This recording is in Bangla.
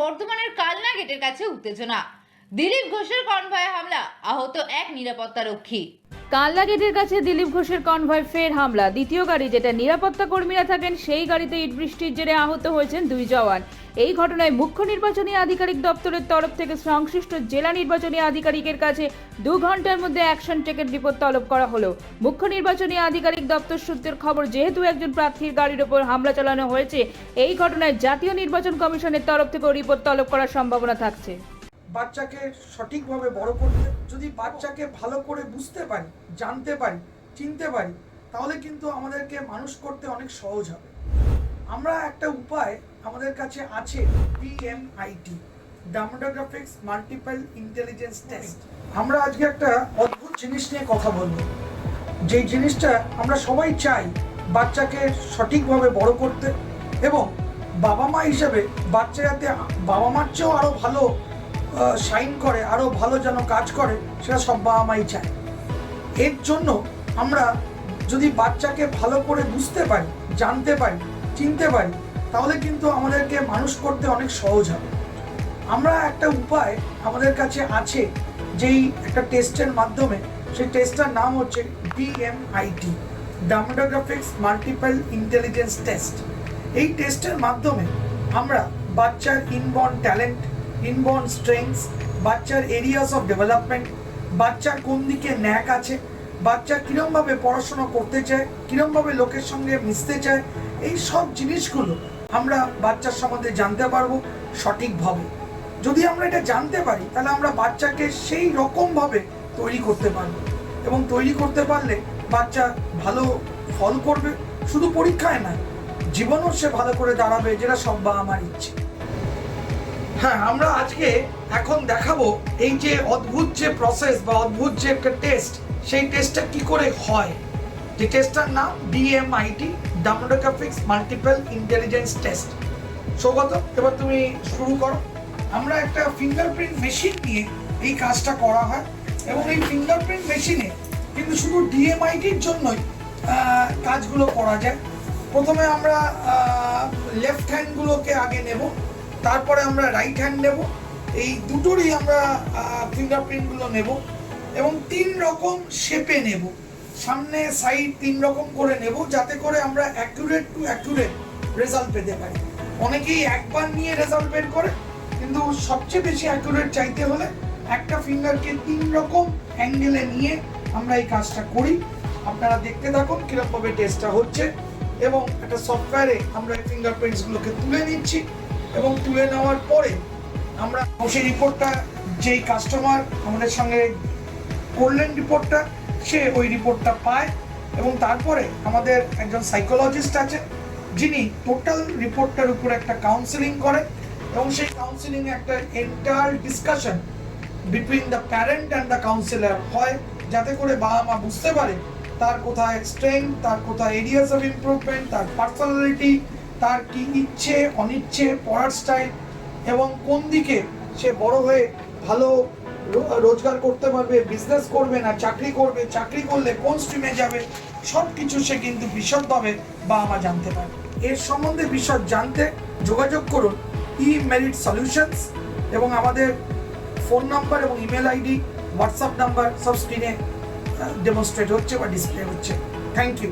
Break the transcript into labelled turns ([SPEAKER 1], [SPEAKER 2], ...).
[SPEAKER 1] বর্ধমানের কালনা গেটের কাছে উত্তেজনা। দিলীপ ঘোষের কনভয়ে হামলা, আহত এক নিরাপত্তারক্ষী।
[SPEAKER 2] কালনা গেটের কাছে দিলীপ ঘোষের কনভয় ফের হামলা। দ্বিতীয় গাড়ি, যেটা নিরাপত্তা কর্মীরা থাকেন, সেই গাড়িতে ইট বৃষ্টির জেরে আহত হয়েছেন 2 জওয়ান। এই ঘটনায় মুখ্য নির্বাচনী আধিকারিক দপ্তরের তরফ থেকে সংশ্লিষ্ট জেলা নির্বাচনী আধিকারিকের কাছে 2 ঘন্টার মধ্যে অ্যাকশন টেকের রিপোর্ট তলব করা হলো। মুখ্য নির্বাচনী আধিকারিক দপ্তর সূত্রের খবর, যেহেতু একজন প্রার্থীর গাড়ির ওপর হামলা চালানো হয়েছে, এই ঘটনায় জাতীয় নির্বাচন কমিশনের তরফ থেকেও রিপোর্ট তলব করার সম্ভাবনা থাকছে।
[SPEAKER 3] বাচ্চাকে সঠিকভাবে বড় করতে, যদি বাচ্চাকে ভালো করে বুঝতে পারি, জানতে পারি, চিনতে পারি, তাহলে কিন্তু আমাদেরকে মানুষ করতে অনেক সহজ হবে। আমরা একটা উপায় আমাদের কাছে আছে, DMIT, demographics multiple intelligence test. আমরা আজকে একটা অদ্ভুত জিনিস নিয়ে কথা বলবো, যেই জিনিসটা আমরা সবাই চাই বাচ্চাকে সঠিকভাবে বড় করতে, এবং বাবা মা হিসেবে বাচ্চা যাতে বাবা মার চেয়েও আরও ভালো শাইন করে, আরও ভালো যেন কাজ করে, সেটা সব বাবা মাই চায়। এর জন্য আমরা যদি বাচ্চাকে ভালো করে বুঝতে পারি, জানতে পারি, চিনতে পারি, তাহলে কিন্তু আমাদেরকে মানুষ করতে অনেক সহজ হবে। আমরা একটা উপায় আমাদের কাছে আছে, যেই একটা টেস্টের মাধ্যমে, সেই টেস্টটার নাম হচ্ছে DMIT, demographics multiple intelligence test. এই টেস্টের মাধ্যমে আমরা বাচ্চার ইনবর্ন ট্যালেন্ট, ইনবর্ন স্ট্রেংথস, বাচ্চার এরিয়াস অফ ডেভেলপমেন্ট, বাচ্চার কোন দিকে ন্যাক আছে, বাচ্চা কীরমভাবে পড়াশোনা করতে চায়, কীরমভাবে লোকের সঙ্গে মিশতে চায়, এই সব জিনিসগুলো আমরা বাচ্চার সম্বন্ধে জানতে পারবো সঠিকভাবে। যদি আমরা এটা জানতে পারি, তাহলে আমরা বাচ্চাকে সেই রকমভাবে তৈরি করতে পারবো, এবং তৈরি করতে পারলে বাচ্চা ভালো ফল করবে, শুধু পরীক্ষায় নয়, জীবনও সে ভালো করে দাঁড়াবে, যেটা সব বাবা মার ইচ্ছে। হ্যাঁ, আমরা আজকে এখন দেখাবো এই যে অদ্ভুত যে প্রসেস বা অদ্ভুত যে একটা টেস্ট, সেই টেস্টটা কি করে হয়। যে টেস্টটার নাম DMIT, demographics multiple intelligence test. Saugata, এবার তুমি শুরু করো। আমরা একটা ফিঙ্গারপ্রিন্ট মেশিন নিয়ে এই কাজটা করা হয়, এবং এই ফিঙ্গারপ্রিন্ট মেশিনে কিন্তু শুধু DMITর জন্যই কাজগুলো করা যায়। প্রথমে আমরা লেফট হ্যান্ডগুলোকে আগে নেব, তারপরে আমরা রাইট হ্যান্ড নেব, এই দুটোরই আমরা ফিঙ্গারপ্রিন্টগুলো নেব, এবং 3 রকম শেপে নেব, সামনে সাইড 3 রকম করে নেব, যাতে করে আমরা অ্যাকুরেট টু অ্যাকুরেট রেজাল্ট পেতে পারি। অনেকেই একবার নিয়ে রেজাল্ট বের করে, কিন্তু সবচেয়ে বেশি অ্যাকুরেট চাইতে হলে একটা ফিঙ্গারকে 3 রকম অ্যাঙ্গেলে নিয়ে আমরা এই কাজটা করি। আপনারা দেখতে থাকুন কীরকমভাবে টেস্টটা হচ্ছে, এবং একটা সফটওয়্যারে আমরা এই ফিঙ্গারপ্রিন্টসগুলোকে তুলে নিচ্ছি, এবং তুলে নেওয়ার পরে আমরা সেই রিপোর্টটা, যেই কাস্টমার আমাদের সঙ্গে করলেন রিপোর্টটা, সে ওই রিপোর্টটা পায়, এবং তারপরে আমাদের একজন সাইকোলজিস্ট আছে, যিনি টোটাল রিপোর্টটার উপর একটা কাউন্সেলিং করেন, এবং সেই কাউন্সেলিংয়ে একটা entire discussion between the parent and the councillor হয়, যাতে করে বাবা মা বুঝতে পারে তার কোথায় স্ট্রেংথ, তার কোথায় এরিয়াস অফ ইমপ্রুভমেন্ট, তার পার্সোনালিটি, তার কি ইচ্ছে অনিচ্ছে, পড়ার স্টাইল, এবং কোন দিকে সে বড় হয়ে ভালো রোজগার করতে পারবে, বিজনেস করবে না চাকরি করবে, চাকরি করলে কোন স্ট্রিমে যাবে, সব কিছু সে কিন্তু বিশদভাবে বাবা মা জানতে পারে। এর সম্বন্ধে বিশদ জানতে যোগাযোগ করুন eMerit Solutions, এবং আমাদের ফোন নাম্বার এবং ইমেল আইডি, হোয়াটসঅ্যাপ নাম্বার সব স্ক্রিনে ডেমনস্ট্রেট হচ্ছে বা ডিসপ্লে হচ্ছে। Thank you.